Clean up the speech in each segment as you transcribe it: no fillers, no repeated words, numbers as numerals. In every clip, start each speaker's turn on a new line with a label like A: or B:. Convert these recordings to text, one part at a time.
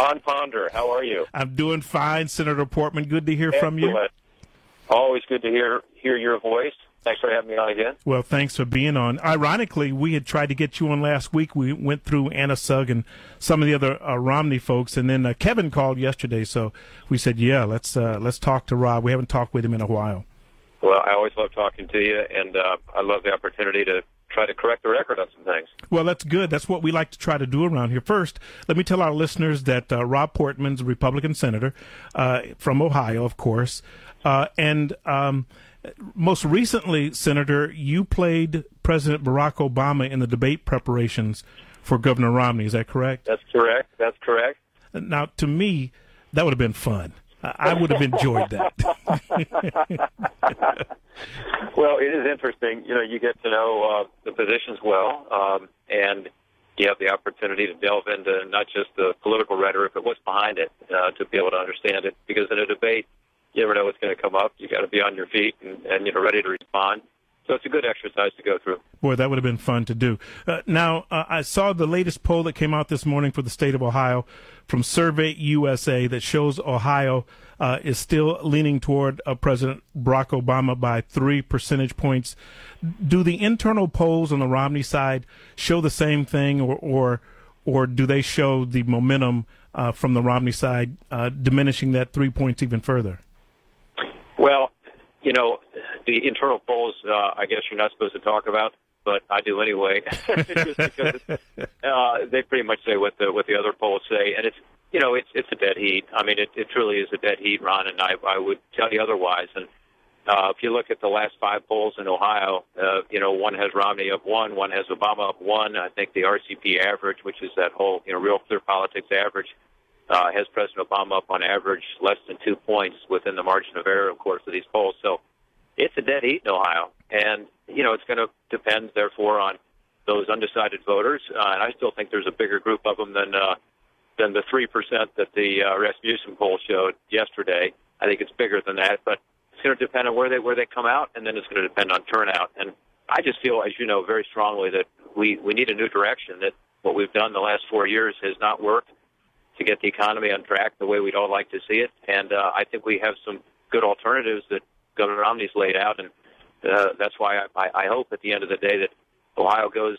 A: Ron Ponder, how are you?
B: I'm doing fine, Senator Portman. Good to hear from you.
A: Always good to hear your voice. Thanks for having me on again.
B: Well, thanks for being on. Ironically, we had tried to get you on last week. We went through Anna Sugg and some of the other Romney folks, and then Kevin called yesterday. So we said, yeah, let's talk to Rob. We haven't talked with him in a while.
A: Well, I always love talking to you, and I love the opportunity to try to correct the record on some things.
B: Well, that's good. That's what we like to try to do around here. First, let me tell our listeners that Rob Portman's a Republican senator from Ohio, of course, and most recently, Senator, you played President Barack Obama in the debate preparations for Governor Romney. Is that correct?
A: That's correct. That's correct.
B: Now, to me, that would have been fun. I would have enjoyed that.
A: Well, it is interesting. You know, you get to know the positions well, and you have the opportunity to delve into not just the political rhetoric, but what's behind it to be able to understand it. Because in a debate, you never know what's going to come up. You got to be on your feet and ready to respond. So it's a good exercise to go through.
B: Boy, that would have been fun to do. Now, I saw the latest poll that came out this morning for the state of Ohio from Survey USA that shows Ohio is still leaning toward President Barack Obama by 3 percentage points. Do the internal polls on the Romney side show the same thing, or do they show the momentum from the Romney side diminishing that 3 points even further?
A: Well, you know, the internal polls, I guess you're not supposed to talk about, but I do anyway, just because they pretty much say what the other polls say, and it's a dead heat. I mean, it truly is a dead heat, Ron, and I would tell you otherwise. And if you look at the last 5 polls in Ohio, one has Romney up 1, one has Obama up 1. I think the RCP average, which is that whole Real Clear Politics average, has President Obama up on average less than 2 points within the margin of error, of course, of these polls. So it's a dead heat in Ohio. And, it's going to depend, therefore, on those undecided voters. And I still think there's a bigger group of them than the 3% that the Rasmussen poll showed yesterday. I think it's bigger than that. But it's going to depend on where they come out, and then it's going to depend on turnout. And I just feel, as you know, very strongly that we need a new direction, that what we've done the last 4 years has not worked to get the economy on track the way we'd all like to see it. And I think we have some good alternatives that Governor Romney's laid out, and that's why I hope at the end of the day that Ohio goes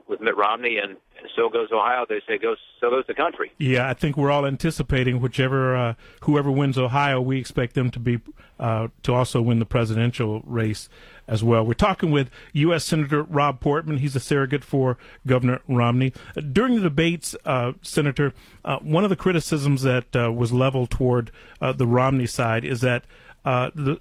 A: with Mitt Romney, and so goes Ohio. They say so goes the country. Yeah,
B: I think we're all anticipating whoever wins Ohio, we expect them to be to also win the presidential race as well. We're talking with U.S. Senator Rob Portman. He's a surrogate for Governor Romney. During the debates, Senator, one of the criticisms that was leveled toward the Romney side is that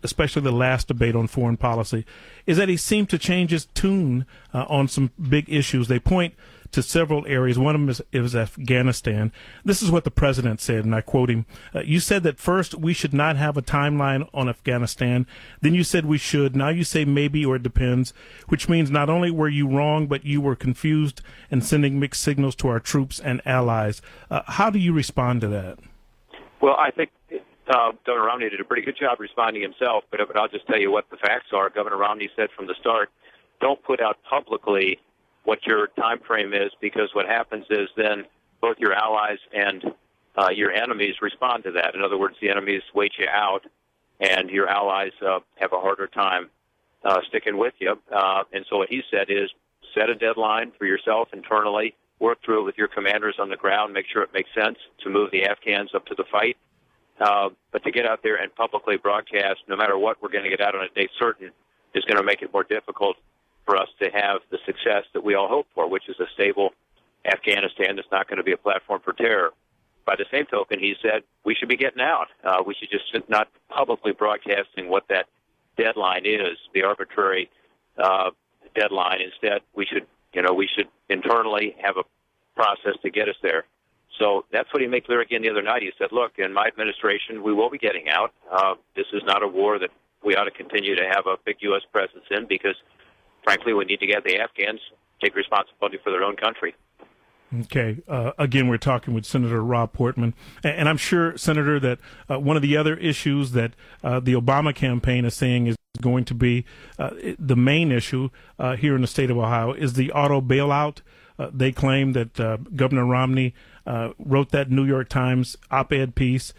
B: especially the last debate on foreign policy, is that he seemed to change his tune on some big issues. They point to several areas. One of them is Afghanistan. This is what the president said, and I quote him. You said that first we should not have a timeline on Afghanistan. Then you said we should. Now you say maybe or it depends, which means not only were you wrong, but you were confused and sending mixed signals to our troops and allies. How do you respond to that?
A: Well, I think Governor Romney did a pretty good job responding himself, but I'll just tell you what the facts are. Governor Romney said from the start, don't put out publicly what your time frame is, because what happens is then both your allies and your enemies respond to that. In other words, the enemies wait you out, and your allies have a harder time sticking with you. And so what he said is set a deadline for yourself internally, work through it with your commanders on the ground, make sure it makes sense to move the Afghans up to the fight. But to get out there and publicly broadcast, no matter what we're going to get out on a date certain, is going to make it more difficult for us to have the success that we all hope for, which is a stable Afghanistan that's not going to be a platform for terror. By the same token, he said we should be getting out. We should just not publicly broadcasting what that deadline is, the arbitrary deadline. Instead, we should internally have a process to get us there. So that's what he made clear again the other night. He said, look, in my administration, we will be getting out. This is not a war that we ought to continue to have a big U.S. presence in, because, frankly, we need to get the Afghans take responsibility for their own country.
B: Okay. Again, we're talking with Senator Rob Portman. And I'm sure, Senator, that one of the other issues that the Obama campaign is saying is going to be the main issue here in the state of Ohio is the auto bailout. They claim that Governor Romney wrote that New York Times op-ed piece,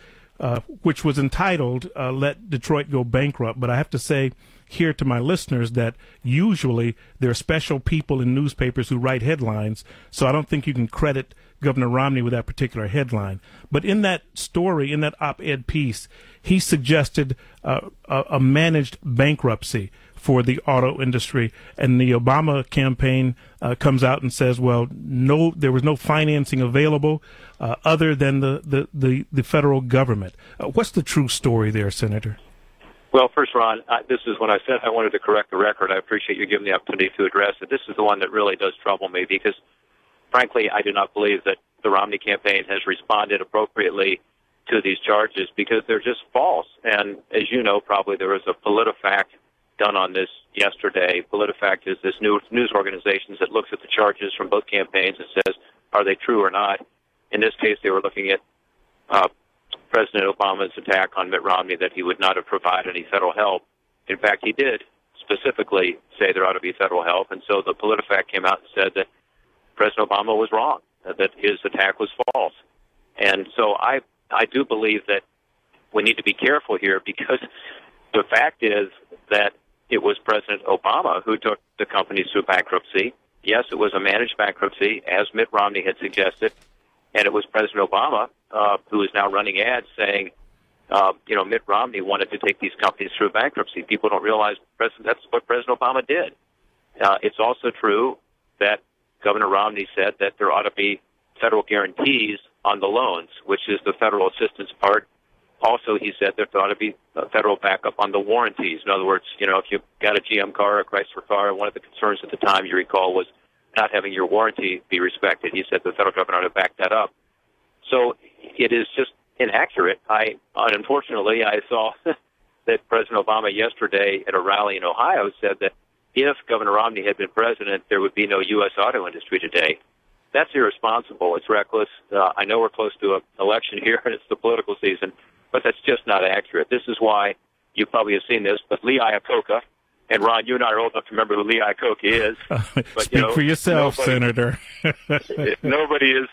B: which was entitled Let Detroit Go Bankrupt. But I have to say here to my listeners that usually there are special people in newspapers who write headlines, so I don't think you can credit Governor Romney with that particular headline. But in that story, in that op-ed piece, he suggested a managed bankruptcy for the auto industry, and the Obama campaign comes out and says, well, no, there was no financing available other than the federal government. What's the true story there, Senator?
A: Well, first, Ron, this is when I said I wanted to correct the record. I appreciate you giving the opportunity to address it. This is the one that really does trouble me because, frankly, I do not believe that the Romney campaign has responded appropriately to these charges because they're just false. And as you know, probably there was a PolitiFact done on this yesterday. PolitiFact is this news organization that looks at the charges from both campaigns and says, are they true or not? In this case, they were looking at President Obama's attack on Mitt Romney that he would not have provided any federal help. In fact, he did specifically say there ought to be federal help, and so the PolitiFact came out and said that President Obama was wrong, that his attack was false. And so I do believe that we need to be careful here because the fact is that it was President Obama who took the companies through bankruptcy. Yes, it was a managed bankruptcy, as Mitt Romney had suggested, and it was President Obama who is now running ads saying, Mitt Romney wanted to take these companies through bankruptcy. People don't realize that's what President Obama did. It's also true that Governor Romney said that there ought to be federal guarantees on the loans, which is the federal assistance part. Also, he said there ought to be federal backup on the warranties. In other words, if you got a GM car or a Chrysler car, one of the concerns at the time, you recall, was not having your warranty be respected. He said the federal government ought to back that up. So it is just inaccurate. Unfortunately, I saw that President Obama yesterday at a rally in Ohio said that if Governor Romney had been president, there would be no U.S. auto industry today. That's irresponsible. It's reckless. I know we're close to an election here, and it's the political season, but that's just not accurate. This is why you probably have seen this, but Lee Iacocca, and Ron, you and I are old enough to remember who Lee Iacocca is. But,
B: Speak for yourself, Senator.
A: Nobody is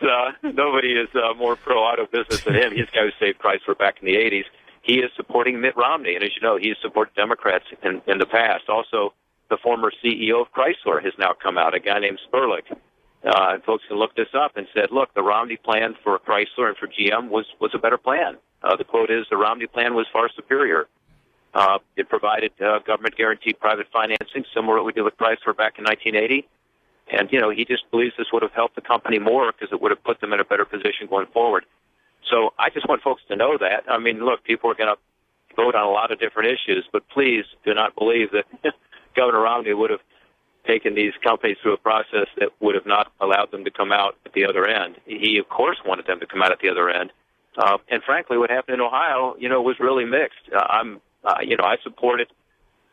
A: more pro-auto business than him. He's the guy who saved Chrysler back in the 80s. He is supporting Mitt Romney, and as you know, he's supported Democrats in the past. Also, the former CEO of Chrysler has now come out, a guy named Sperlich. And folks can look this up and said, look, the Romney plan for Chrysler and for GM was a better plan. The quote is, the Romney plan was far superior. It provided government-guaranteed private financing, similar to what we did with Chrysler back in 1980. And, he just believes this would have helped the company more because it would have put them in a better position going forward. So I just want folks to know that. I mean, look, people are going to vote on a lot of different issues, but please do not believe that Governor Romney would have taken these companies through a process that would have not allowed them to come out at the other end. He, of course, wanted them to come out at the other end. And frankly, what happened in Ohio, was really mixed. I supported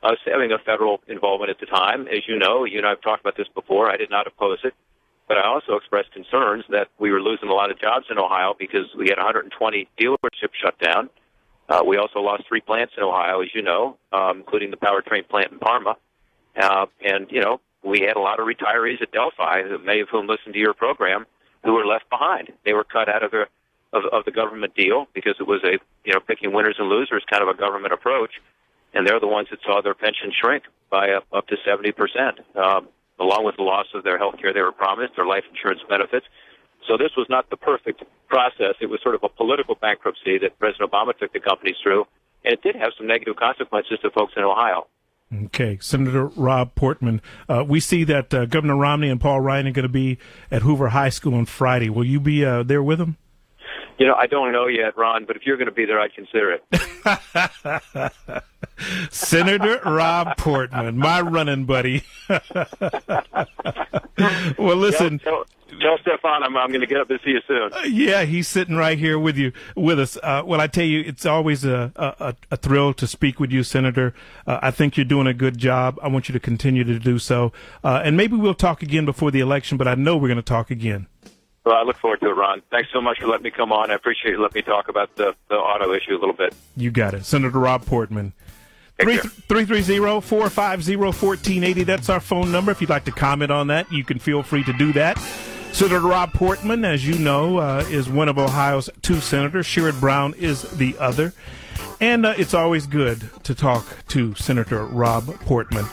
A: us having a federal involvement at the time. As you know and I have talked about this before. I did not oppose it. But I also expressed concerns that we were losing a lot of jobs in Ohio because we had 120 dealerships shut down. We also lost 3 plants in Ohio, as you know, including the powertrain plant in Parma. And we had a lot of retirees at Delphi, many of whom listened to your program, who were left behind. They were cut out of the government deal because it was picking winners and losers kind of a government approach. And they're the ones that saw their pension shrink by up to 70%, along with the loss of their health care they were promised, their life insurance benefits. So this was not the perfect process. It was sort of a political bankruptcy that President Obama took the companies through, and it did have some negative consequences to folks in Ohio.
B: Okay, Senator Rob Portman, we see that Governor Romney and Paul Ryan are going to be at Hoover High School on Friday. Will you be there with them?
A: I don't know yet, Ron, but if you're going to be there, I'd consider it.
B: Senator Rob Portman, my running buddy. Well, listen.
A: Tell Stefan I'm going to get up and see you soon.
B: Yeah, he's sitting right here with us. Well, I tell you, it's always a thrill to speak with you, Senator. I think you're doing a good job. I want you to continue to do so. And maybe we'll talk again before the election, but I know we're going to talk again.
A: Well, I look forward to it, Ron. Thanks so much for letting me come on. I appreciate you letting me talk about the auto issue a little bit.
B: You got it. Senator Rob Portman. 330-450-1480. That's our phone number. If you'd like to comment on that, you can feel free to do that. Senator Rob Portman, as you know, is one of Ohio's two senators. Sherrod Brown is the other. And it's always good to talk to Senator Rob Portman.